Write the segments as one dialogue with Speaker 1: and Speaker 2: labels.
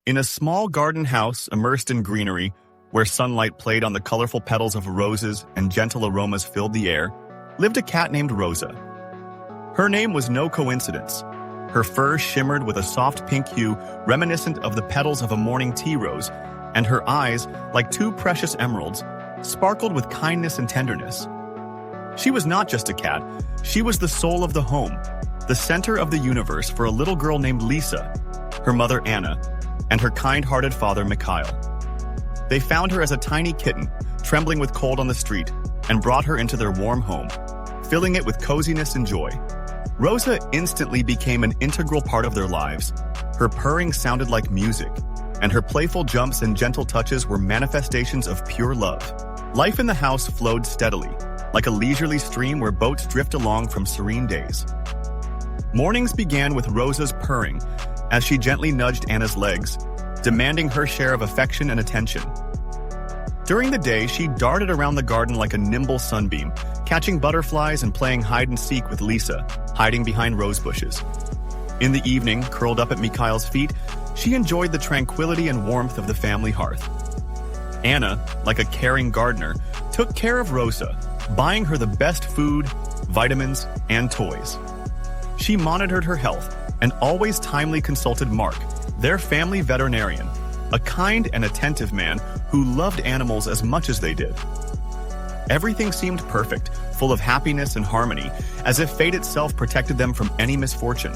Speaker 1: In a small garden house immersed in greenery, where sunlight played on the colorful petals of roses and gentle aromas filled the air, lived a cat named Rosa. Her name was no coincidence. Her fur shimmered with a soft pink hue reminiscent of the petals of a morning tea rose, and her eyes, like two precious emeralds, sparkled with kindness and tenderness. She was not just a cat, she was the soul of the home, the center of the universe for a little girl named Lisa, her mother Anna, and her kind-hearted father Mikhail. They found her as a tiny kitten, trembling with cold on the street, and brought her into their warm home, filling it with coziness and joy. Rosa instantly became an integral part of their lives. Her purring sounded like music, and her playful jumps and gentle touches were manifestations of pure love. Life in the house flowed steadily, like a leisurely stream where boats drift along from serene days. Mornings began with Rosa's purring as she gently nudged Anna's legs, demanding her share of affection and attention. During the day, she darted around the garden like a nimble sunbeam, catching butterflies and playing hide-and-seek with Lisa, hiding behind rose bushes. In the evening, curled up at Mikhail's feet, she enjoyed the tranquility and warmth of the family hearth. Anna, like a caring gardener, took care of Rosa, buying her the best food, vitamins, and toys. She monitored her health and always timely consulted Mark, their family veterinarian, a kind and attentive man who loved animals as much as they did. Everything seemed perfect, full of happiness and harmony, as if fate itself protected them from any misfortune.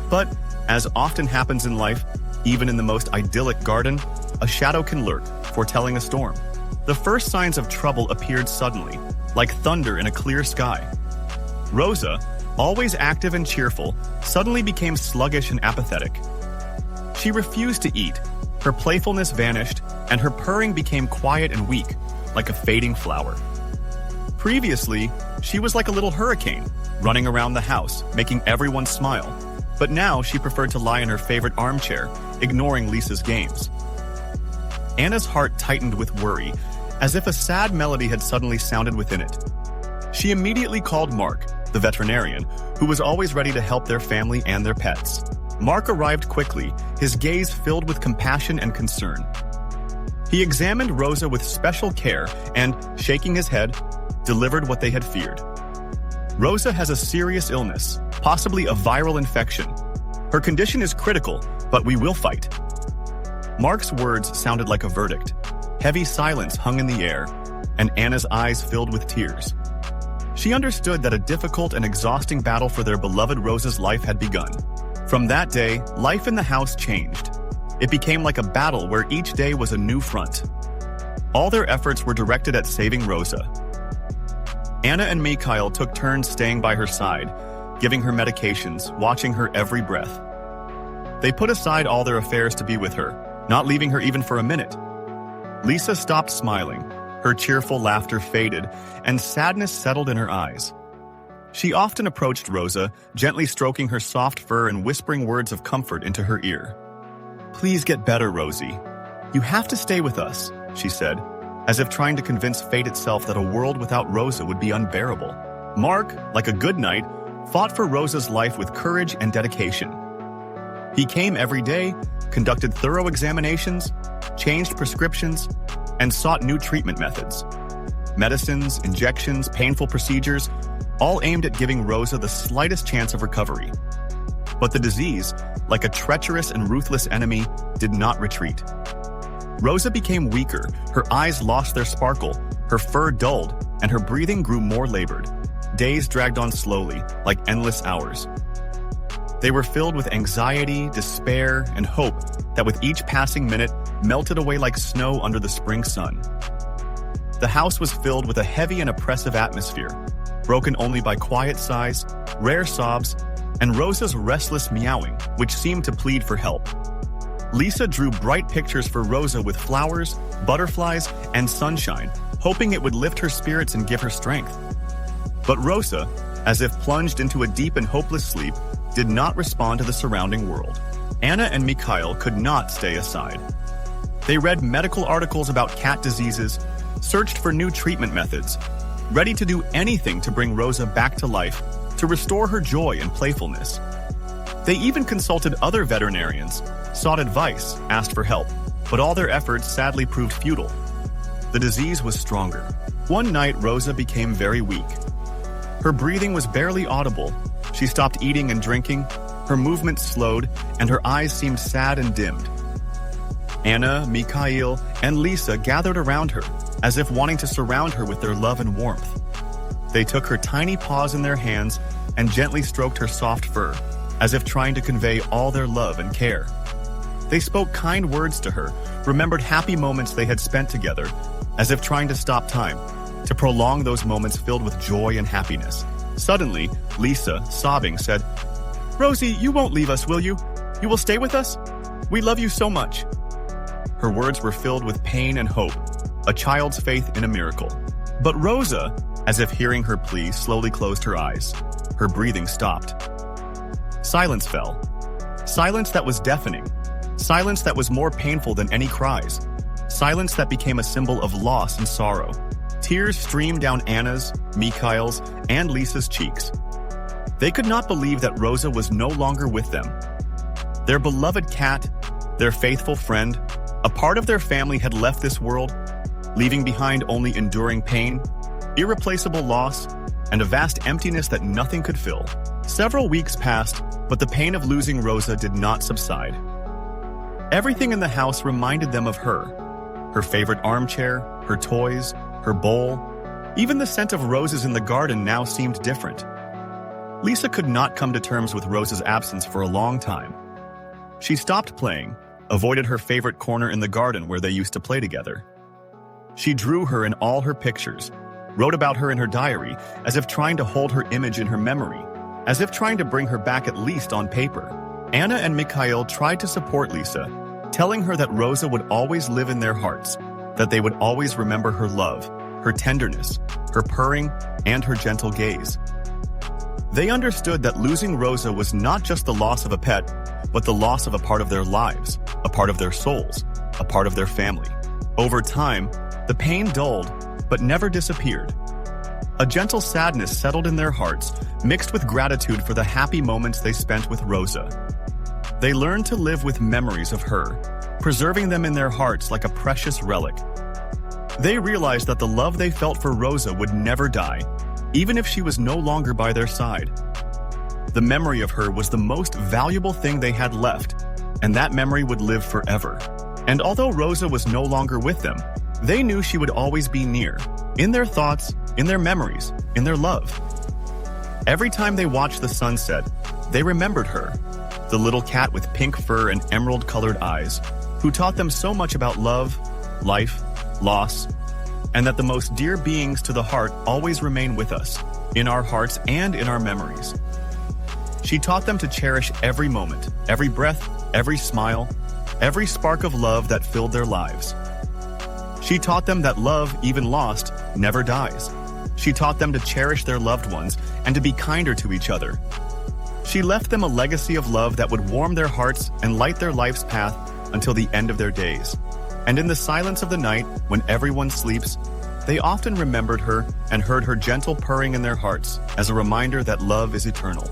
Speaker 1: But, as often happens in life, even in the most idyllic garden, a shadow can lurk, foretelling a storm. The first signs of trouble appeared suddenly, like thunder in a clear sky. Rosa, always active and cheerful, suddenly became sluggish and apathetic. She refused to eat, her playfulness vanished, and her purring became quiet and weak, like a fading flower. Previously, she was like a little hurricane, running around the house, making everyone smile. But now she preferred to lie in her favorite armchair, ignoring Lisa's games. Anna's heart tightened with worry, as if a sad melody had suddenly sounded within it. She immediately called Mark, the veterinarian, who was always ready to help their family and their pets. Mark arrived quickly, his gaze filled with compassion and concern. He examined Rosa with special care and, shaking his head, delivered what they had feared. Rosa has a serious illness, possibly a viral infection. Her condition is critical, but we will fight. Mark's words sounded like a verdict. Heavy silence hung in the air, and Anna's eyes filled with tears. She understood that a difficult and exhausting battle for their beloved Rosa's life had begun. From that day, life in the house changed. It became like a battle where each day was a new front. All their efforts were directed at saving Rosa. Anna and Mikhail took turns staying by her side, giving her medications, watching her every breath. They put aside all their affairs to be with her, not leaving her even for a minute. Lisa stopped smiling, her cheerful laughter faded, and sadness settled in her eyes. She often approached Rosa, gently stroking her soft fur and whispering words of comfort into her ear. "Please get better, Rosie. You have to stay with us," she said, as if trying to convince fate itself that a world without Rosa would be unbearable. Mark, like a good knight, fought for Rosa's life with courage and dedication. He came every day, conducted thorough examinations, changed prescriptions, and sought new treatment methods. Medicines, injections, painful procedures, all aimed at giving Rosa the slightest chance of recovery. But the disease, like a treacherous and ruthless enemy, did not retreat. Rosa became weaker, her eyes lost their sparkle, her fur dulled, and her breathing grew more labored. Days dragged on slowly, like endless hours. They were filled with anxiety, despair, and hope that with each passing minute melted away like snow under the spring sun. The house was filled with a heavy and oppressive atmosphere, broken only by quiet sighs, rare sobs, and Rosa's restless meowing, which seemed to plead for help. Lisa drew bright pictures for Rosa with flowers, butterflies, and sunshine, hoping it would lift her spirits and give her strength. But Rosa, as if plunged into a deep and hopeless sleep, did not respond to the surrounding world. Anna and Mikhail could not stay aside. They read medical articles about cat diseases, searched for new treatment methods, ready to do anything to bring Rosa back to life, to restore her joy and playfulness. They even consulted other veterinarians, sought advice, asked for help, but all their efforts sadly proved futile. The disease was stronger. One night, Rosa became very weak. Her breathing was barely audible. She stopped eating and drinking, her movements slowed, and her eyes seemed sad and dimmed. Anna, Mikhail, and Lisa gathered around her, as if wanting to surround her with their love and warmth. They took her tiny paws in their hands and gently stroked her soft fur, as if trying to convey all their love and care. They spoke kind words to her, remembered happy moments they had spent together, as if trying to stop time, to prolong those moments filled with joy and happiness. Suddenly, Lisa, sobbing, said, "Rosie, you won't leave us, will you? You will stay with us? We love you so much." Her words were filled with pain and hope, a child's faith in a miracle. But Rosa, as if hearing her plea, slowly closed her eyes. Her breathing stopped. Silence fell. Silence that was deafening. Silence that was more painful than any cries. Silence that became a symbol of loss and sorrow. Tears streamed down Anna's, Mikhail's, and Lisa's cheeks. They could not believe that Rosa was no longer with them. Their beloved cat, their faithful friend, a part of their family had left this world, leaving behind only enduring pain, irreplaceable loss, and a vast emptiness that nothing could fill. Several weeks passed, but the pain of losing Rosa did not subside. Everything in the house reminded them of her. Her favorite armchair, her toys, her bowl. Even the scent of roses in the garden now seemed different. Lisa could not come to terms with Rosa's absence for a long time. She stopped playing, avoided her favorite corner in the garden where they used to play together. She drew her in all her pictures, wrote about her in her diary, as if trying to hold her image in her memory, as if trying to bring her back at least on paper. Anna and Mikhail tried to support Lisa, telling her that Rosa would always live in their hearts, that they would always remember her love, her tenderness, her purring, and her gentle gaze. They understood that losing Rosa was not just the loss of a pet, but the loss of a part of their lives, a part of their souls, a part of their family. Over time, the pain dulled, but never disappeared. A gentle sadness settled in their hearts, mixed with gratitude for the happy moments they spent with Rosa. They learned to live with memories of her, preserving them in their hearts like a precious relic. They realized that the love they felt for Rosa would never die, even if she was no longer by their side. The memory of her was the most valuable thing they had left, and that memory would live forever. And although Rosa was no longer with them, they knew she would always be near, in their thoughts, in their memories, in their love. Every time they watched the sunset, they remembered her, the little cat with pink fur and emerald-colored eyes, who taught them so much about love, life, loss, and that the most dear beings to the heart always remain with us, in our hearts and in our memories. She taught them to cherish every moment, every breath, every smile, every spark of love that filled their lives. She taught them that love, even lost, never dies. She taught them to cherish their loved ones and to be kinder to each other. She left them a legacy of love that would warm their hearts and light their life's path until the end of their days. And in the silence of the night, when everyone sleeps, they often remembered her and heard her gentle purring in their hearts as a reminder that love is eternal.